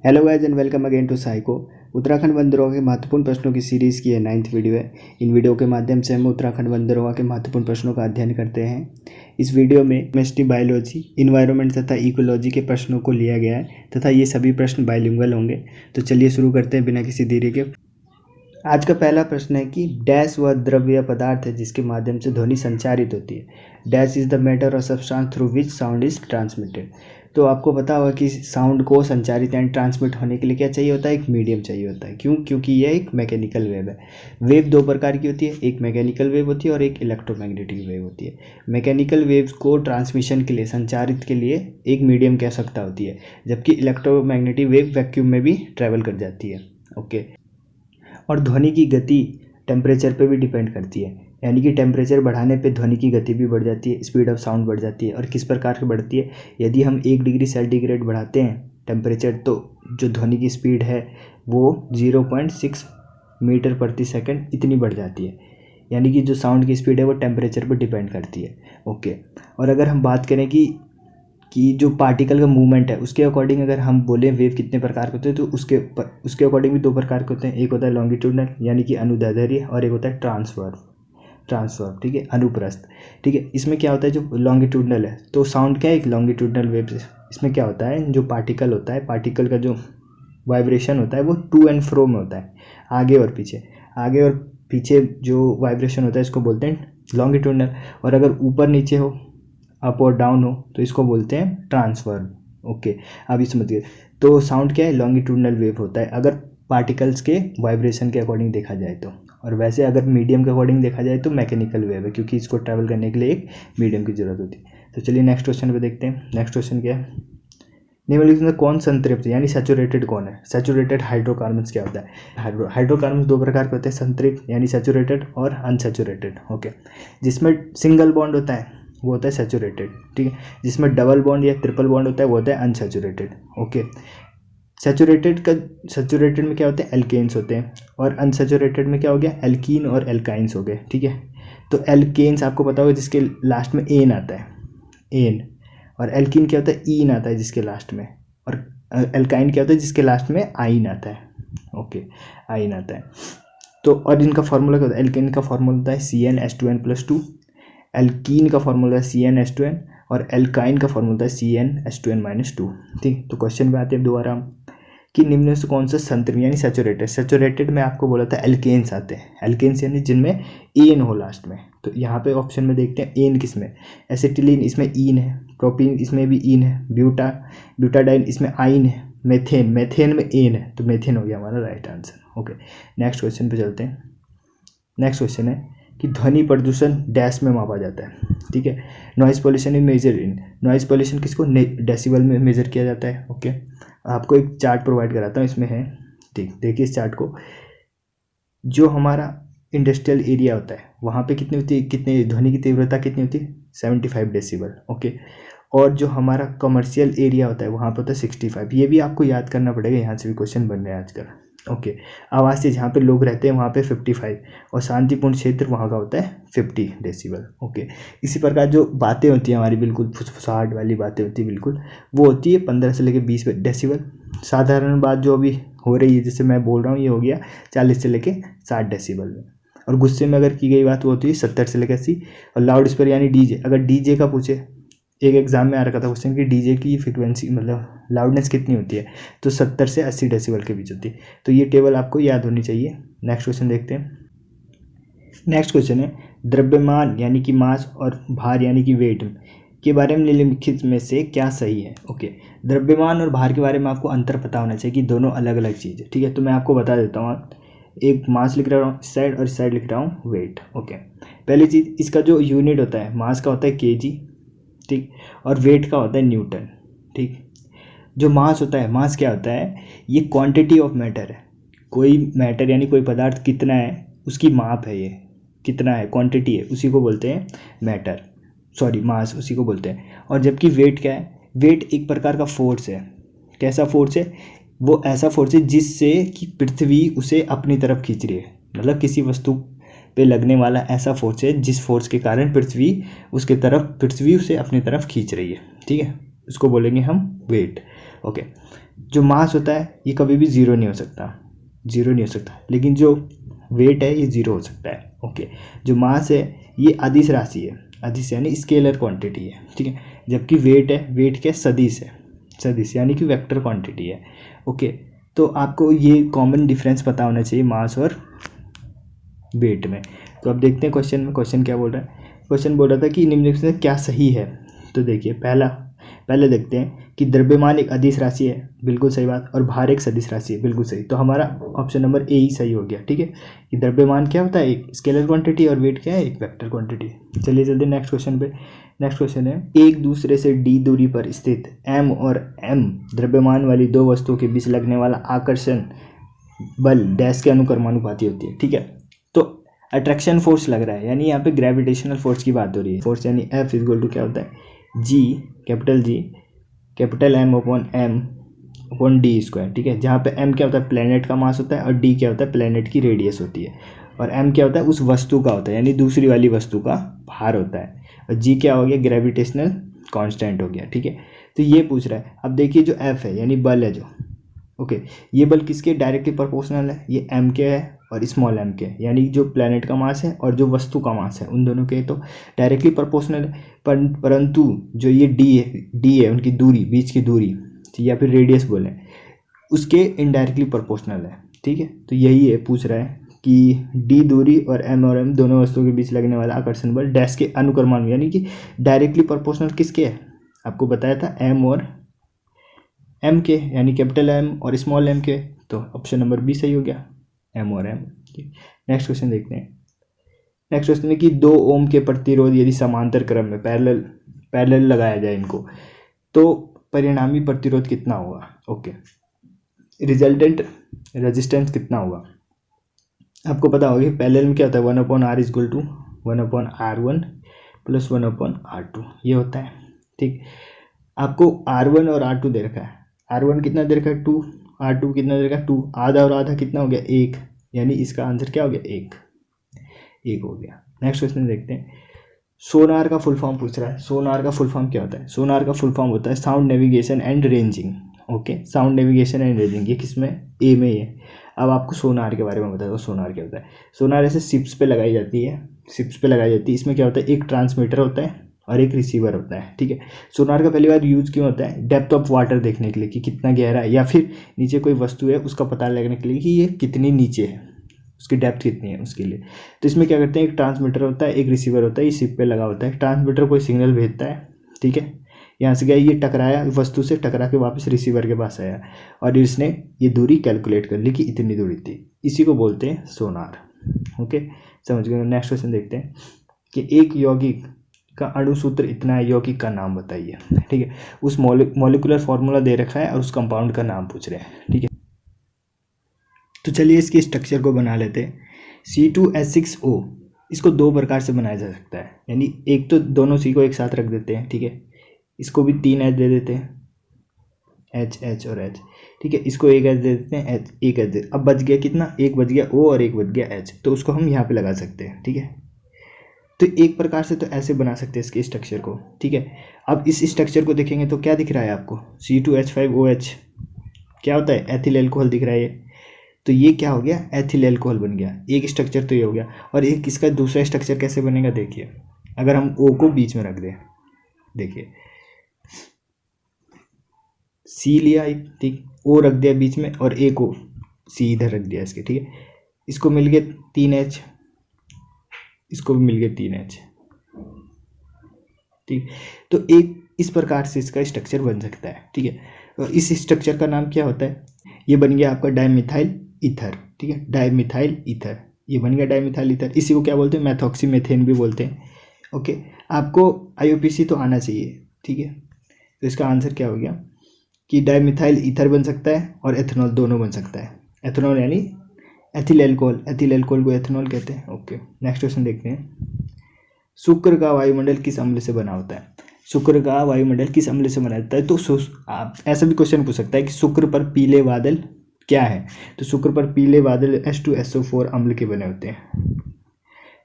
Hello guys and welcome again to Psycho. Uttarakhand वन दरोगा के महत्वपूर्ण प्रश्नों की सीरीज़ की यह 9th वीडियो है। इन वीडियो के माध्यम से हम उत्तराखंड वन दरोगा के महत्वपूर्ण प्रश्नों का अध्ययन करते हैं। इस वीडियो में केमिस्ट्री, बायोलॉजी, इन्वायरमेंट तथा इकोलॉजी के प्रश्नों को लिया गया है तथा ये सभी प्रश्न बाइलिंगुअल होंगे। तो चलिए शुरू करते हैं बिना किसी देरी के। आज का पहला प्रश्न है कि डैश वह द्रव्य पदार्थ है जिसके माध्यम से ध्वनि संचारित होती है। डैश इज द मैटर और substance through which sound is transmitted. तो आपको पता होगा कि साउंड को संचारित यानी ट्रांसमिट होने के लिए क्या चाहिए होता है, एक मीडियम चाहिए होता है। क्यों? क्योंकि यह एक मैकेनिकल वेव है। वेव दो प्रकार की होती है, एक मैकेनिकल वेव होती है और एक इलेक्ट्रोमैग्नेटिक वेव होती है। मैकेनिकल वेव्स को ट्रांसमिशन के लिए, संचारित के लिए एक मीडियम की आवश्यकता होती है, जबकि इलेक्ट्रोमैग्नेटिक वेव वैक्यूम में भी ट्रैवल कर जाती है। ओके। और ध्वनि की गति टेम्परेचर पे भी डिपेंड करती है, यानी कि टेम्परेचर बढ़ाने पे ध्वनि की गति भी बढ़ जाती है, स्पीड ऑफ साउंड बढ़ जाती है। और किस प्रकार से बढ़ती है? यदि हम 1 डिग्री सेंटीग्रेड बढ़ाते हैं टेम्परेचर, तो जो ध्वनि की स्पीड है वो 0.6 मीटर प्रति सेकंड इतनी बढ़ जाती है। यानी कि जो साउंड की स्पीड है वो टेम्परेचर पर डिपेंड करती है। ओके। और अगर हम बात करें कि जो पार्टिकल का मूवमेंट है उसके अकॉर्डिंग अगर हम बोलें वेव कितने प्रकार के होते हैं, तो उसके अकॉर्डिंग भी दो प्रकार के होते हैं। एक होता है लॉन्गिट्यूडनल यानी कि अनुदैर्ध्य, और एक होता है ट्रांसवर्स, ठीक है, अनुप्रस्थ। ठीक है। इसमें क्या होता है, जो लॉन्गिट्यूडनल है तो साउंड क्या है, एक लॉन्गिट्यूडनल वेव। इसमें क्या होता है, जो पार्टिकल होता है, पार्टिकल का जो वाइब्रेशन होता है वो टू एंड फ्रो में होता है, आगे और पीछे जो वाइब्रेशन होता है इसको बोलते हैं लॉन्गिट्यूडनल। और अगर ऊपर नीचे हो, अप और डाउन हो, तो इसको बोलते हैं ट्रांसवर्स। ओके। अभी समझिए, तो साउंड क्या है, लॉन्गिट्यूडनल वेव होता है अगर पार्टिकल्स के वाइब्रेशन के अकॉर्डिंग देखा जाए तो। और वैसे अगर मीडियम के अकॉर्डिंग देखा जाए तो मैकेनिकल वेव है, क्योंकि इसको ट्रैवल करने के लिए एक मीडियम की जरूरत होती है। तो चलिए नेक्स्ट क्वेश्चन पे देखते हैं। नेक्स्ट क्वेश्चन क्या है, निम्नलिखित में कौन संतृप्त यानी सैचुरेटेड कौन है? सैचुरेटेड हाइड्रोकार्बन्स क्या होता है? हाइड्रोकार्बन्स दो प्रकार के होते हैं, संतृप्त यानी सैचुरेटेड और अनसैचुरेटेड। ओके। जिसमें सिंगल बॉन्ड होता है वो होता है सैचुरेटेड, ठीक है। जिसमें डबल बॉन्ड या ट्रिपल बॉन्ड होता है वो होता है अनसैचुरेटेड। ओके। सैचुरेटेड में क्या होते हैं, एल्केन्स होते हैं, और अनसैचुरेटेड में क्या हो गया, एल्कीन और एल्काइंस हो गए, ठीक है। तो एल्केन्स आपको पता होगा जिसके लास्ट में एन आता है, एन। और एल्कीन क्या होता है, ईन आता है जिसके लास्ट में। और एल्काइन क्या होता है, जिसके लास्ट में आइन आता है। ओके, आइन आता है। तो और इनका फॉर्मूला क्या होता है, एल्केन का फॉर्मूला होता है CnH2n+2, एल्कीन का फॉर्मूला है CnH2n, और एल्काइन का फॉर्मूला होता है CnH2n-2। ठीक। तो क्वेश्चन पे आते हैं दोबारा कि निम्न में से कौन सा संतृप्त यानी सैचुरेटेड में आपको बोला था एल्केन्स आते हैं। एल्केन्स यानी जिनमें एन हो लास्ट में। तो यहाँ पे ऑप्शन में देखते हैं एन किसमें, एसिटिलीन इसमें ईन है, प्रोपीन इसमें भी ईन है, ब्यूटाडाइन इसमें आइन है, मेथेन में एन है, तो मेथेन हो गया हमारा right answer. Okay. Next question पे चलते हैं। नेक्स्ट क्वेश्चन है कि ध्वनि प्रदूषण डैश में मापा जाता है, ठीक है। Noise pollution is measure in, noise pollution किसको, डेसिबल में मेजर किया जाता है। ओके। आपको एक चार्ट प्रोवाइड कराता हूँ, इसमें है, ठीक, देखिए इस चार्ट को। जो हमारा इंडस्ट्रियल एरिया होता है वहाँ पे कितनी होती है, कितनी ध्वनि की तीव्रता कितनी होती है, 75 डेसिबल। ओके। और जो हमारा कमर्शियल एरिया होता है वहाँ पे होता है 65। ये भी आपको याद करना पड़ेगा, यहाँ से भी क्वेश्चन बन रहे हैं आजकल। ओके। आवासीय जहाँ पे लोग रहते हैं वहाँ पे 55, और शांतिपूर्ण क्षेत्र वहाँ का होता है 50 डेसिबल। ओके। इसी प्रकार जो बातें होती हैं हमारी, बिल्कुल फुसफुसाहट वाली बातें होती है बिल्कुल, वो होती है 15 से लेकर 20 डेसिबल। साधारण बात जो अभी हो रही है, जैसे मैं बोल रहा हूँ, ये हो गया 40 से लेकर 60 डेसिबल में। और गुस्से में अगर की गई बात वो होती है 70 से लेकर 80। और लाउड स्पीकर यानी डीजे, अगर डीजे का पूछे, एक एग्जाम में आ रखा था क्वेश्चन कि डीजे की फ्रिक्वेंसी मतलब लाउडनेस कितनी होती है, तो 70 से 80 डेसिबल के बीच होती है। तो ये टेबल आपको याद होनी चाहिए। नेक्स्ट क्वेश्चन देखते हैं। नेक्स्ट क्वेश्चन है द्रव्यमान यानी कि मास और भार यानी कि वेट के बारे में निम्नलिखित में से क्या सही है। ओके। द्रव्यमान और भार के बारे में आपको अंतर पता होना चाहिए कि दोनों अलग अलग चीज़ है, ठीक है। तो मैं आपको बता देता हूँ, एक मास लिख रहा हूँ इस साइड और इस साइड लिख रहा हूँ वेट। ओके। पहली चीज़, इसका जो यूनिट होता है मास का होता है kg, ठीक, और वेट का होता है न्यूटन, ठीक। जो मास होता है, मास क्या होता है, ये क्वांटिटी ऑफ मैटर है। कोई मैटर यानी कोई पदार्थ कितना है उसकी माप है, ये कितना है क्वांटिटी है, उसी को बोलते हैं मैटर, सॉरी मास, उसी को बोलते हैं। और जबकि वेट क्या है, वेट एक प्रकार का फोर्स है। कैसा फोर्स है, वो ऐसा फोर्स है जिससे कि पृथ्वी उसे अपनी तरफ खींच रही है। मतलब किसी वस्तु पे लगने वाला ऐसा फोर्स है जिस फोर्स के कारण पृथ्वी उसे अपनी तरफ खींच रही है, ठीक है। उसको बोलेंगे हम वेट। ओके, जो मास होता है ये कभी भी ज़ीरो नहीं हो सकता, ज़ीरो नहीं हो सकता, लेकिन जो वेट है ये ज़ीरो हो सकता है। ओके, जो मास है ये अदिश राशि है, अदिश यानी स्केलर क्वांटिटी है, ठीक है। जबकि वेट है, वेट क्या सदिश है, सदिश यानी कि वेक्टर क्वांटिटी है। ओके, तो आपको ये कॉमन डिफरेंस पता होना चाहिए मास और वेट में। तो अब देखते हैं क्वेश्चन में, क्वेश्चन क्या बोल रहा है। क्वेश्चन बोल रहा था कि निम्नलिखित से क्या सही है। तो देखिए पहले देखते हैं कि द्रव्यमान एक अदिश राशि है, बिल्कुल सही बात, और भार एक सदिश राशि है, बिल्कुल सही। तो हमारा ऑप्शन नंबर ए ही सही हो गया, ठीक है। कि द्रव्यमान क्या होता है, एक स्केलर क्वांटिटी, और वेट क्या है, एक वेक्टर क्वांटिटी। चलिए जल्दी नेक्स्ट क्वेश्चन पे। नेक्स्ट क्वेश्चन है, एक दूसरे से डी दूरी पर स्थित एम और एम द्रव्यमान वाली दो वस्तुओं के बीच लगने वाला आकर्षण बल डैश के अनुक्रमानुपाती होती है, ठीक है। तो अट्रैक्शन फोर्स लग रहा है, यानी यहाँ पे ग्रेविटेशनल फोर्स की बात हो रही है। फोर्स यानी एफ इक्वल टू क्या होता है, G capital M upon D square, ठीक है। जहाँ पे एम क्या होता है, प्लेनेट का मास होता है, और डी क्या होता है, प्लेनेट की रेडियस होती है, और एम क्या होता है, उस वस्तु का होता है, यानी दूसरी वाली वस्तु का भार होता है, और जी क्या हो गया, ग्रेविटेशनल कांस्टेंट हो गया, ठीक है। तो ये पूछ रहा है। अब देखिए जो एफ है यानी बल है जो, ओके, ये बल किसके डायरेक्टली प्रोपोर्शनल है, ये एम के है और स्मॉल एम के, यानी जो प्लैनेट का मास है और जो वस्तु का मास है उन दोनों के तो डायरेक्टली प्रोपोर्शनल है। परंतु जो ये डी है उनकी दूरी, बीच की दूरी या फिर रेडियस बोलें, उसके इनडायरेक्टली प्रोपोर्शनल है, ठीक है। तो यही है, पूछ रहा है कि डी दूरी और एम दोनों वस्तुओं के बीच लगने वाला आकर्षण बल डैश के अनुक्रमानुपाती, यानी कि डायरेक्टली प्रोपोर्शनल किसके है, आपको बताया था एम और एम के, यानी कैपिटल एम और स्मॉल एम के। तो ऑप्शन नंबर बी सही हो गया, एम और एम। नेक्स्ट क्वेश्चन देखते हैं। नेक्स्ट क्वेश्चन है कि 2 ओम के प्रतिरोध यदि समांतर क्रम में पैरेलल लगाया जाए इनको, तो परिणामी प्रतिरोध कितना होगा। ओके, रिजल्टेंट रेजिस्टेंस कितना होगा, आपको पता होगा कि पैरेलल में क्या होता है, 1/r equal to 1/r1 plus 1/r2 ये होता है, ठीक। आपको R1 और R2 दे रखा है, R1 कितना दे रखा है 2, R2 कितना दे रखा है 2, आधा और आधा कितना हो गया 1, यानी इसका आंसर क्या हो गया 1 हो गया। नेक्स्ट क्वेश्चन देखते हैं। सोनार का फुल फॉर्म पूछ रहा है। सोनार का फुल फॉर्म क्या होता है, सोनार का फुल फॉर्म होता है sound navigation and ranging. Okay, sound navigation and ranging, ये किसमें, ए में है। अब आपको सोनार के बारे में बता दो, सोनार क्या होता है। सोनार ऐसे शिप्स पे लगाई जाती है, इसमें क्या होता है, एक ट्रांसमीटर होता है और एक रिसीवर होता है, ठीक है। सोनार का पहली बार यूज क्यों होता है, डेप्थ ऑफ वाटर देखने के लिए कि कितना गहरा है, या फिर नीचे कोई वस्तु है उसका पता लगने के लिए कि ये कितनी नीचे है, उसकी डेप्थ कितनी है उसके लिए। तो इसमें क्या करते हैं, एक ट्रांसमीटर होता है, एक रिसीवर होता है, ये शिप पे लगा होता है। ट्रांसमीटर कोई सिग्नल भेजता है, ठीक है, यहाँ से गया, ये टकराया, वस्तु से टकरा के वापस रिसीवर के पास आया, और इसने ये दूरी कैलकुलेट कर ली कि इतनी दूरी थी, इसी को बोलते हैं सोनार। ओके, समझ गए। नेक्स्ट क्वेश्चन देखते हैं कि एक यौगिक का अणुसूत्र इतना है, यौगिक का नाम बताइए, ठीक है। उस मॉलिक्यूलर फॉर्मूला दे रखा है और उस कंपाउंड का नाम पूछ रहे हैं, ठीक है। तो चलिए इसके स्ट्रक्चर को बना लेते हैं। C2H6O, इसको 2 प्रकार से बनाया जा सकता है, यानी एक तो दोनों C को एक साथ रख देते हैं, ठीक है, इसको भी 3 H दे देते हैं, H और H, ठीक है, इसको एक H दे देते हैं, H एक H दे, अब बच गया कितना, एक बच गया O और एक बच गया H, तो उसको हम यहाँ पे लगा सकते हैं, ठीक है। तो एक प्रकार से तो ऐसे बना सकते हैं इसके स्ट्रक्चर को, ठीक है। अब इस स्ट्रक्चर को देखेंगे तो क्या दिख रहा है आपको, C2H5OH क्या होता है, एथिल एल्कोहल दिख रहा है ये, तो ये क्या हो गया, एथिल एल्कोहल बन गया। एक स्ट्रक्चर तो ये हो गया, और एक इसका दूसरा स्ट्रक्चर कैसे बनेगा, देखिए, अगर हम O को बीच में रख दें, देखिए C लिया एक, ठीक, O रख दिया बीच में, और A को C इधर रख दिया इसके, ठीक है, इसको मिल गए 3H, इसको भी मिल गया 3H, ठीक। तो एक इस प्रकार से इसका स्ट्रक्चर बन सकता है, ठीक है। और इस स्ट्रक्चर का नाम क्या होता है, ये बन गया आपका डाइमिथाइल ईथर, ठीक है, डाइमिथाइल ईथर, ये बन गया डाइमिथाइल ईथर। इसी को क्या बोलते हैं, मेथॉक्सीमेथेन भी बोलते हैं। ओके, आपको IUPAC तो आना चाहिए, ठीक है। तो इसका आंसर क्या हो गया कि डाइमिथाइल ईथर बन सकता है और एथेनॉल दोनों बन सकता है। एथेनॉल यानी एथिल एल्कोहल को एथेनॉल कहते हैं। ओके, नेक्स्ट क्वेश्चन देखते हैं। शुक्र का वायुमंडल किस अम्ल से बना होता है, शुक्र का वायुमंडल किस अम्ल से बना होता है। तो आप ऐसा भी क्वेश्चन पूछ सकता है कि शुक्र पर पीले बादल क्या है, तो शुक्र पर पीले बादल H2SO4 अम्ल के बने होते हैं,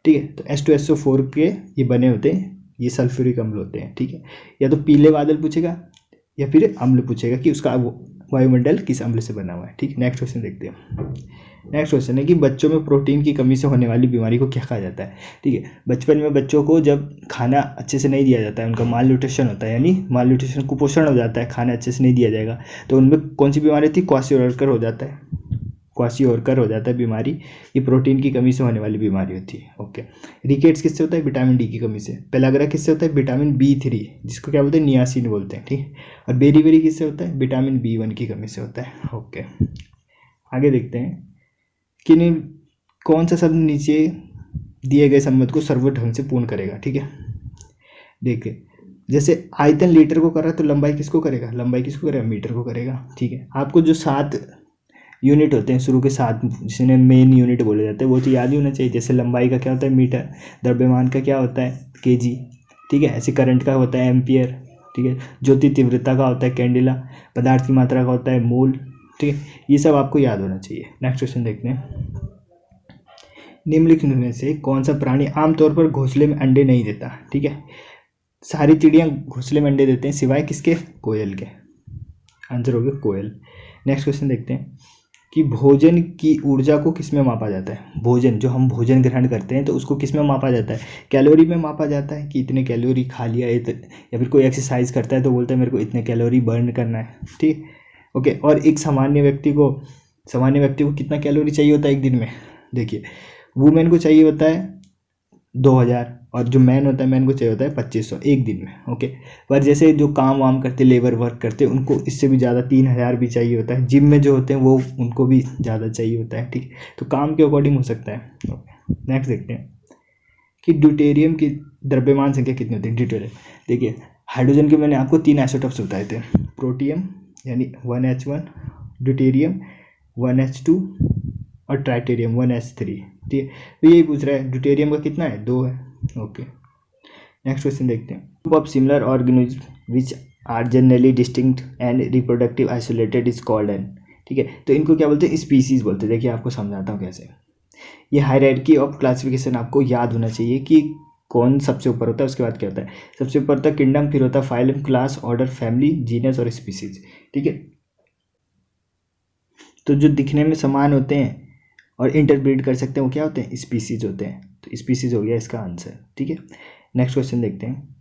ठीक है। तो H2SO4 के ये बने होते हैं, ये सल्फ्यूरिक अम्ल होते हैं, ठीक है। या तो पीले बादल पूछेगा या फिर अम्ल पूछेगा कि उसका वायुमंडल किस अम्ल से बना हुआ है। ठीक, नेक्स्ट क्वेश्चन देखते हैं। नेक्स्ट क्वेश्चन है कि बच्चों में प्रोटीन की कमी से होने वाली बीमारी को क्या कहा जाता है। ठीक है, बचपन में बच्चों को जब खाना अच्छे से नहीं दिया जाता है, उनका माल न्यूट्रिशन होता है, यानी माल न्यूट्रिशन कुपोषण हो जाता है, खाना अच्छे से नहीं दिया जाएगा, तो उनमें कौन सी बीमारी होती है, क्वाशियोरकर हो जाता है, क्वाशियोरकर हो जाता है बीमारी। ये प्रोटीन की कमी से होने वाली बीमारी होती है। ओके, रिकेट्स किससे होता है, विटामिन डी की कमी से। पेलाग्रा किससे होता है, विटामिन B3, जिसको क्या बोलते हैं, नियासिन बोलते हैं। ठीक, और बेरी किससे होता है, विटामिन B1 की कमी से होता है। ओके, आगे देखते हैं कि कौन सा शब्द नीचे दिए गए संबंध को सर्वोच्च ढंग से पूर्ण करेगा। ठीक है, देखिए जैसे आयतन लीटर को कर रहा है तो लंबाई किसको करेगा, लंबाई किसको करेगा, मीटर को करेगा। ठीक है, आपको जो 7 यूनिट होते हैं शुरू के 7, जिन्हें मेन यूनिट बोले जाते हैं, वो तो याद ही होना चाहिए। जैसे लंबाई का क्या होता है, मीटर, द्रव्यमान का क्या होता है, केजी। ठीक है, ऐसे करंट का होता है एम्पियर। ठीक है, ज्योति तीव्रता का होता है कैंडिला, पदार्थ की मात्रा का होता है मोल। ठीक है, ये सब आपको याद होना चाहिए। नेक्स्ट क्वेश्चन देखते हैं। निम्नलिखित में से कौन सा प्राणी आमतौर पर घोंसले में अंडे नहीं देता। ठीक है, सारी चिड़ियाँ घोंसले में अंडे देते हैं सिवाय किसके, कोयल के। आंसर हो गया कोयल। नेक्स्ट क्वेश्चन देखते हैं कि भोजन की ऊर्जा को किस में मापा जाता है। भोजन, जो हम भोजन ग्रहण करते हैं तो उसको किस में मापा जाता है, कैलोरी में मापा जाता है कि इतने कैलोरी खा लिया, या फिर कोई एक्सरसाइज करता है तो बोलता है मेरे को इतने कैलोरी बर्न करना है। ठीक, ओके, और एक सामान्य व्यक्ति को कितना कैलोरी चाहिए होता है एक दिन में। देखिए, वुमेन को चाहिए होता है 2000, और जो मैन होता है, मैन को चाहिए होता है 2500 एक दिन में। ओके, पर जैसे जो काम वाम करते, लेबर वर्क करते, उनको इससे भी ज़्यादा 3000 भी चाहिए होता है। जिम में जो होते हैं वो, उनको भी ज़्यादा चाहिए होता है। ठीक, तो काम के अकॉर्डिंग हो सकता है। नेक्स्ट देखते हैं कि ड्यूटेरियम की द्रव्यमान संख्या कितनी होती है। ड्यूटेरियम, देखिए हाइड्रोजन के मैंने आपको 3 आइसोटोप्स बताए थे, प्रोटियम यानी 1H1, ड्यूटेरियम 1H2 और ट्राइटेरियम 1H3। ठीक है, तो यही पूछ रहा है ड्यूटेरियम का कितना है, 2 है। ओके, नेक्स्ट क्वेश्चन देखते हैं। Group of similar organism which are generally distinct and reproductive isolated is called an. ठीक है, तो इनको क्या बोलते हैं, स्पीसीज बोलते हैं। देखिए आपको समझाता हूँ कैसे। ये हायरार्की ऑफ क्लासिफिकेशन आपको याद होना चाहिए कि कौन सबसे ऊपर होता है, उसके बाद क्या होता है। सबसे ऊपर होता है किंगडम, फिर होता है phylum, class, order, family, genus और स्पीसीज। ठीक है, तो जो दिखने में समान होते हैं और इंटरब्रीड कर सकते हैं वो क्या होते हैं, स्पीसीज होते हैं। तो स्पीसीज हो गया इसका आंसर। ठीक है, नेक्स्ट क्वेश्चन देखते हैं।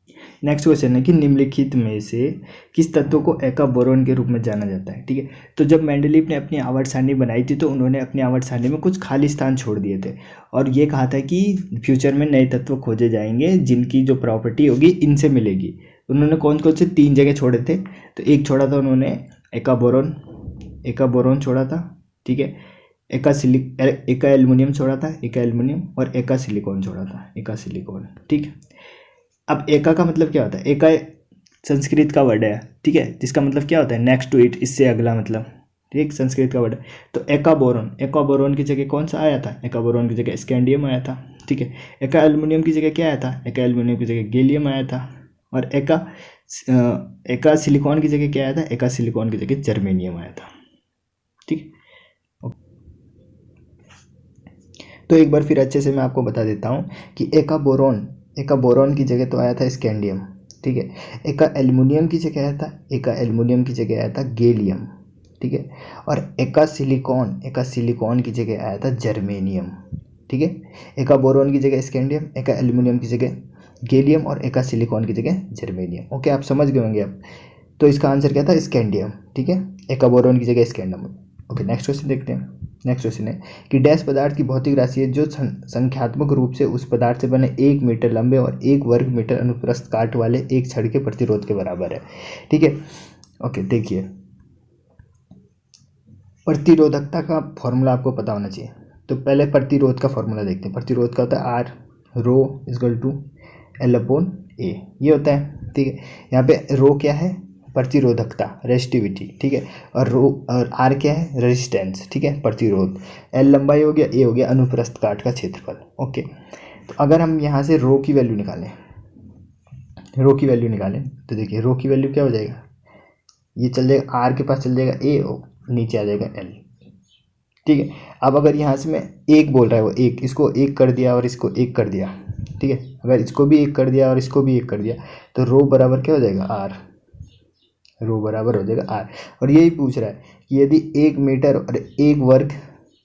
नेक्स्ट क्वेश्चन है कि निम्नलिखित में से किस तत्व को एका बोरोन के रूप में जाना जाता है। ठीक है, तो जब मेंडलीव ने अपनी आवर्त सारणी बनाई थी तो उन्होंने अपनी आवर्त सारणी में कुछ खाली स्थान छोड़ दिए थे और ये कहा था कि फ्यूचर में नए तत्व खोजे जाएंगे जिनकी जो प्रॉपर्टी होगी इनसे मिलेगी। उन्होंने कौन कौन से 3 जगह छोड़े थे, तो एक छोड़ा था उन्होंने एका बोरोन छोड़ा था। ठीक है, एका एल्युमिनियम छोड़ा था, एका एल्युमिनियम, और एका सिलिकॉन छोड़ा था, एका सिलिकॉन। ठीक है, अब एका का मतलब क्या होता है, एका संस्कृत का वर्ड है। ठीक है, जिसका मतलब क्या होता है, नेक्स्ट टू इट, इससे अगला मतलब। ठीक, संस्कृत का वर्ड है। तो एका बोरोन की जगह कौन सा आया था, एका बोरोन की जगह स्कैंडियम आया था। ठीक है, एका एल्युमिनियम की जगह क्या आया था, एका एल्युमिनियम की जगह गैलियम आया था। और एका सिलिकॉन की जगह क्या आया था, एका सिलिकॉन की जगह जर्मेनियम आया था। ठीक, तो एक बार फिर अच्छे से मैं आपको बता देता हूँ कि एका बोरोन की जगह तो आया था स्कैंडियम। ठीक है, एका एल्युमिनियम की जगह आया था, एका एल्युमिनियम की जगह आया था गैलियम। ठीक है, और एका सिलिकॉन की जगह आया था जर्मेनियम। ठीक है, एका बोरोन की जगह स्कैंडियम, एका एल्युमिनियम की जगह गैलियम और एका सिलिकॉन की जगह जर्मेनियम। ओके, आप समझ गए होंगे अब। तो इसका आंसर क्या था, स्कैंडियम। ठीक है, एका बोरोन की जगह स्कैंडियम। ओके, नेक्स्ट क्वेश्चन देखते हैं। नेक्स्ट क्वेश्चन है कि डैश पदार्थ की भौतिक राशि है जो संख्यात्मक रूप से उस पदार्थ से बने 1 मीटर लंबे और 1 वर्ग मीटर अनुप्रस्थ काट वाले एक छड़ के प्रतिरोध के बराबर है। ठीक है, ओके, देखिए प्रतिरोधकता का फॉर्मूला आपको पता होना चाहिए। तो पहले प्रतिरोध का फॉर्मूला देखते हैं। प्रतिरोध का होता है are rho equal to L/A, ये होता है। ठीक है, यहाँ पे रो क्या है, प्रतिरोधकता, रेजिस्टिविटी। ठीक है, और आर क्या है, रेजिस्टेंस। ठीक है, प्रतिरोध। एल लंबाई हो गया, ए हो गया अनुप्रस्थ काट का क्षेत्रफल। ओके, तो अगर हम यहाँ से रो की वैल्यू निकालें तो देखिए रो की वैल्यू क्या हो जाएगा, ये चल जाएगा आर के पास चल जाएगा ए, नीचे आ जाएगा एल। ठीक है, अब अगर यहाँ से मैं 1 बोल रहा है वो 1, इसको 1 कर दिया और इसको 1 कर दिया। ठीक है, अगर इसको भी 1 कर दिया और इसको भी 1 कर दिया तो रो बराबर क्या हो जाएगा, आर। रो बराबर हो जाएगा आर। और यही पूछ रहा है कि यदि 1 मीटर और 1 वर्ग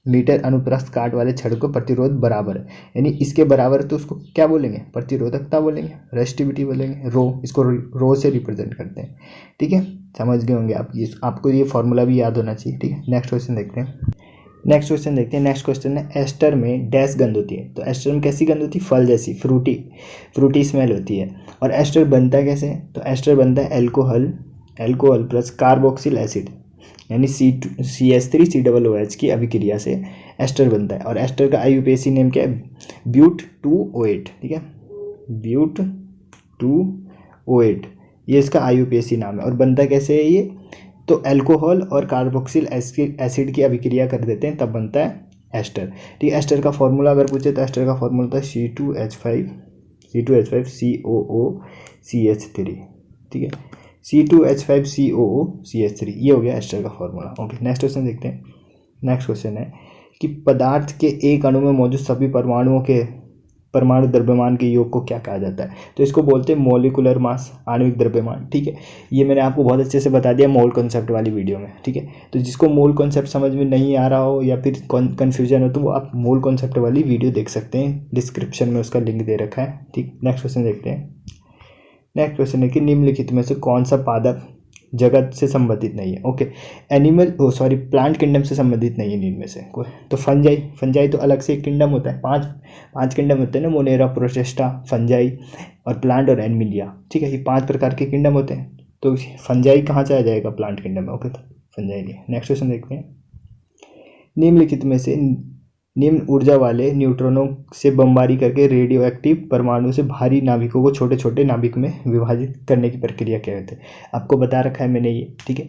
मीटर अनुप्रस्थ काट वाले छड़ को प्रतिरोध बराबर है, यानी इसके बराबर है, तो उसको क्या बोलेंगे, प्रतिरोधकता बोलेंगे, रेसिस्टिविटी बोलेंगे, रो, इसको रो से रिप्रेजेंट करते हैं। ठीक है, समझ गए होंगे आप, आपको ये फॉर्मूला भी याद होना चाहिए। ठीक है, नेक्स्ट क्वेश्चन देखते हैं। नेक्स्ट क्वेश्चन है एस्टर में डैश गंध होती है। तो एस्टर में कैसी गंध होती है, फल जैसी, फ्रूटी स्मेल होती है। और एस्टर बनता कैसे है, तो एस्टर बनता है एल्कोहल प्लस कार्बोक्सिल एसिड यानी CH3COOH की अभिक्रिया से एस्टर बनता है। और एस्टर का IUPAC नेम क्या है, ब्यूट-2O8। ठीक है, ब्यूट-2O8 ये इसका IUPAC नाम है। और बनता कैसे है ये, तो अल्कोहल और कार्बोक्सिल एसिड की अभिक्रिया कर देते हैं, तब बनता है एस्टर। ठीक है, एस्टर का फॉर्मूला अगर पूछे तो एस्टर का फॉर्मूला होता है C2H5COOCH3। ठीक है, C2H5COOCH3 ये हो गया एस्टर का फॉर्मूला। ओके, नेक्स्ट क्वेश्चन देखते हैं। नेक्स्ट क्वेश्चन है कि पदार्थ के एक अणु में मौजूद सभी परमाणु द्रव्यमान के योग को क्या कहा जाता है। तो इसको बोलते हैं मॉलिक्यूलर मास, आणविक द्रव्यमान। ठीक है, ये मैंने आपको बहुत अच्छे से बता दिया मोल कॉन्सेप्ट वाली वीडियो में। ठीक है, तो जिसको मोल कॉन्सेप्ट समझ में नहीं आ रहा हो या फिर कन्फ्यूजन हो तो वो आप मोल कॉन्सेप्ट वाली वीडियो देख सकते हैं, डिस्क्रिप्शन में उसका लिंक दे रखा है। ठीक, नेक्स्ट क्वेश्चन देखते हैं। नेक्स्ट क्वेश्चन है कि निम्नलिखित में से कौन सा पादप जगत से संबंधित नहीं है। ओके, प्लांट किंगडम से संबंधित नहीं है इनमें से कोई। तो फंजाई तो अलग से एक किंगडम होता है, पांच किंगडम होते हैं ना, मोनेरा, प्रोटेस्टा, फंजाई और प्लांट और एनिमलिया। ठीक है, ये 5 प्रकार के किंगडम होते हैं। तो फंजाई कहाँ से आ जाएगा, प्लांट किंगडम में। ओके, तो फंजाई नहीं। नेक्स्ट क्वेश्चन देखते हैं। निम्नलिखित में से निम्न ऊर्जा वाले न्यूट्रॉनों से बमबारी करके रेडियो एक्टिव परमाणु से भारी नाभिकों को छोटे छोटे नाभिक में विभाजित करने की प्रक्रिया क्या कहते हैं। आपको बता रखा है मैंने ये। ठीक है,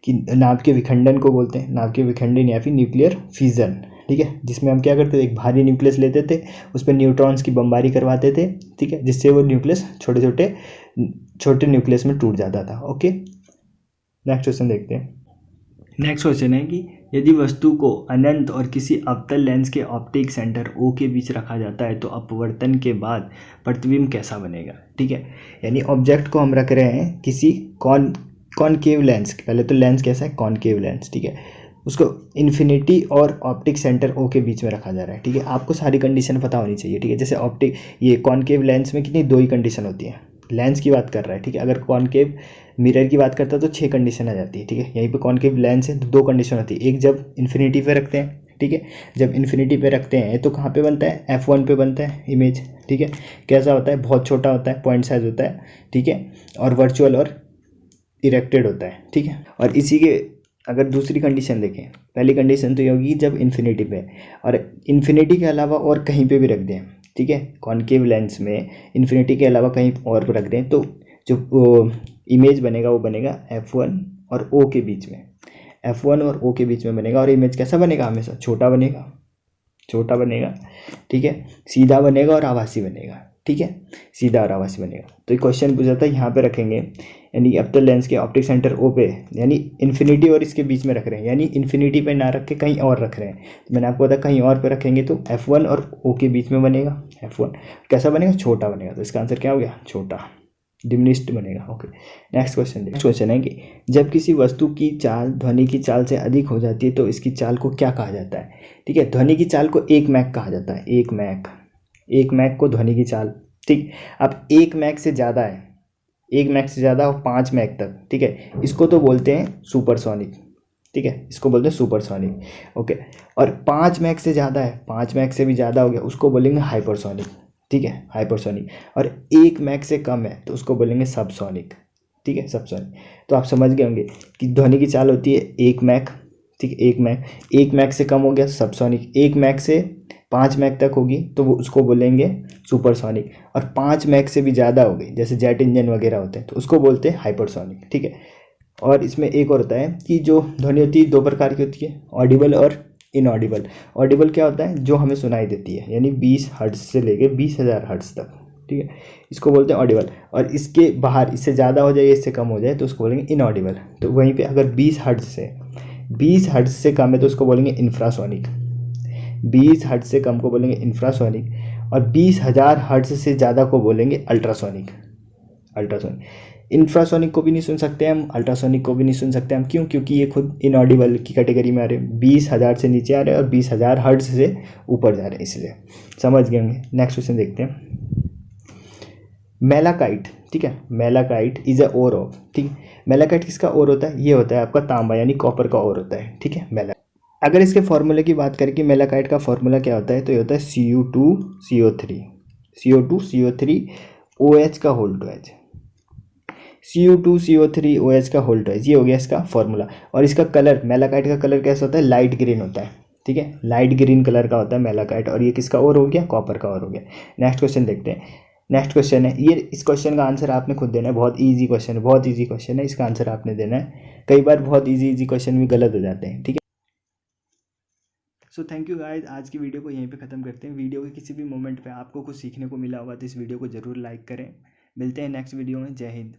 कि नाभ के विखंडन को बोलते हैं, नाभ के विखंडन या फिर न्यूक्लियर फिजन। ठीक है, जिसमें हम क्या करते थे, एक भारी न्यूक्लियस लेते थे, उस पर न्यूट्रॉन्स की बमबारी करवाते थे। ठीक है, जिससे वो न्यूक्लियस छोटे न्यूक्लियस में टूट जाता था। ओके, नेक्स्ट क्वेश्चन देखते हैं। नेक्स्ट क्वेश्चन है कि यदि वस्तु को अनंत और किसी अवतल लेंस के ऑप्टिक सेंटर O के बीच रखा जाता है तो अपवर्तन के बाद प्रतिबिंब कैसा बनेगा। ठीक है, यानी ऑब्जेक्ट को हम रख रहे हैं किसी कॉनकेव लेंस, पहले तो लेंस कैसा है, कॉनकेव लेंस। ठीक है, उसको इन्फिनिटी और ऑप्टिक सेंटर O के बीच में रखा जा रहा है। ठीक है, आपको सारी कंडीशन पता होनी चाहिए। ठीक है, जैसे ये कॉनकेव लेंस में कितनी 2 ही कंडीशन होती है, लेंस की बात कर रहा है। ठीक है, अगर कॉनकेव मिरर की बात करता है तो 6 कंडीशन आ जाती है। ठीक है, यहीं पे कॉनकेव लेंस है तो 2 कंडीशन होती है। एक जब इन्फिनिटी पे रखते हैं, ठीक है, जब इन्फिनिटी पे रखते हैं तो कहाँ पे बनता है, F1 पे बनता है इमेज। ठीक है, कैसा होता है, बहुत छोटा होता है, पॉइंट साइज होता है। ठीक है, और वर्चुअल और इरेक्टेड होता है। ठीक है, और इसी के अगर दूसरी कंडीशन देखें, पहली कंडीशन तो ये होगी जब इन्फिनिटी पे, और इन्फिनिटी के अलावा और कहीं पे भी रख दें। ठीक है, कॉनकेव लेंस में इन्फिनिटी के अलावा कहीं और पर रख दें तो जो इमेज बनेगा वो बनेगा F1 और O के बीच में, F1 और O के बीच में बनेगा। और इमेज कैसा बनेगा, हमेशा छोटा बनेगा। ठीक है, सीधा बनेगा और आभासी बनेगा। ठीक है, सीधा और आभासी बनेगा। तो ये क्वेश्चन पूछा था, यहाँ पे रखेंगे यानी अवतल लेंस के ऑप्टिक सेंटर O पे, यानी इन्फिनिटी और इसके बीच में रख रहे हैं, यानी इन्फिनिटी पे ना रख के कहीं और रख रहे हैं। तो मैंने आपको बताया कहीं और पे रखेंगे तो F1 और O के बीच में बनेगा। F1 कैसा बनेगा, छोटा बनेगा। तो इसका आंसर क्या हो गया, छोटा, डिमिनिश्ड बनेगा। ओके, नेक्स्ट क्वेश्चन है कि जब किसी वस्तु की चाल ध्वनि की चाल से अधिक हो जाती है तो इसकी चाल को क्या कहा जाता है। ठीक है, ध्वनि की चाल को 1 मैक कहा जाता है, 1 मैक को ध्वनि की चाल। ठीक, अब 1 मैक से ज़्यादा है, 1 मैक से ज़्यादा और 5 मैक तक। ठीक है, इसको तो बोलते हैं सुपरसोनिक। ठीक है, इसको बोलते हैं सुपरसोनिक। ओके, और 5 मैक से ज़्यादा है, 5 मैक से भी ज़्यादा हो गया, उसको बोलेंगे हाइपरसोनिक। ठीक है, हाइपरसोनिक। और 1 मैक से कम है तो उसको बोलेंगे सबसोनिक। ठीक है, सबसोनिक। तो आप समझ गए होंगे कि ध्वनि की चाल होती है 1 मैक। ठीक है, 1 मैक से कम हो गया सबसोनिक, 1 मैक से 5 मैक तक होगी तो वो उसको बोलेंगे सुपरसोनिक, और 5 मैक से भी ज़्यादा हो गई जैसे जेट इंजन वगैरह होते हैं तो उसको बोलते हैं हाइपरसोनिक। ठीक है, और इसमें एक और होता है कि जो ध्वनि होती है 2 प्रकार की होती है, ऑडिबल और इनऑडिबल। ऑडिबल क्या होता है, जो हमें सुनाई देती है, यानी 20 हर्ट्ज से लेके 20,000 हर्ट्ज तक। ठीक है, इसको बोलते हैं ऑडिबल। और इसके बाहर इससे ज़्यादा हो जाए, इससे कम हो जाए तो उसको बोलेंगे इनऑडिबल। तो वहीं पे अगर 20 हर्ट्ज से कम है तो उसको बोलेंगे इंफ्रासोनिक, 20 हर्ट्ज से कम को बोलेंगे इंफ्रासोनिक, और 20,000 हर्ट्ज से ज़्यादा को बोलेंगे अल्ट्रासोनिक। इंफ्रासोनिक को भी नहीं सुन सकते हम, अल्ट्रासोनिक को भी नहीं सुन सकते हम। क्यों? क्योंकि ये खुद इनऑडिबल की कैटेगरी में आ रहे हैं। 20,000 से नीचे आ रहे हैं और 20,000 हर्ट्ज से ऊपर जा रहे हैं, इसलिए समझ गए होंगे। नेक्स्ट क्वेश्चन देखते हैं। मेलाकाइट, ठीक है, malachite is a ore of, ठीक है। मेलाकाइट किसका ओर होता है? ये होता है आपका तांबा यानी कॉपर का ओर होता है, ठीक है, मेला। अगर इसके फॉर्मूले की बात करें कि मेलाकाइट का फॉर्मूला क्या होता है, तो ये होता है Cu2CO3, CO2CO3 OH का whole two H, Cu2CO3 OH का होल टू एच, ये हो गया इसका फॉर्मूला। और इसका कलर, मेलाकाइट का कलर कैसा होता है? लाइट ग्रीन होता है, ठीक है, लाइट ग्रीन कलर का होता है मेलाकाइट। और ये किसका और हो गया? कॉपर का और हो गया। नेक्स्ट क्वेश्चन देखते हैं। नेक्स्ट क्वेश्चन है ये, इस क्वेश्चन का आंसर आपने खुद देना है, बहुत इजी क्वेश्चन है, बहुत इजी क्वेश्चन है, इसका आंसर आपने देना है। कई बार बहुत इजी क्वेश्चन भी गलत हो जाते हैं, ठीक है। सो थैंक यू गाइस, आज की वीडियो को यहीं पे ख़त्म करते हैं। वीडियो के किसी भी मोमेंट पे आपको कुछ सीखने को मिला होगा तो इस वीडियो को ज़रूर लाइक करें। मिलते हैं नेक्स्ट वीडियो में। जय हिंद।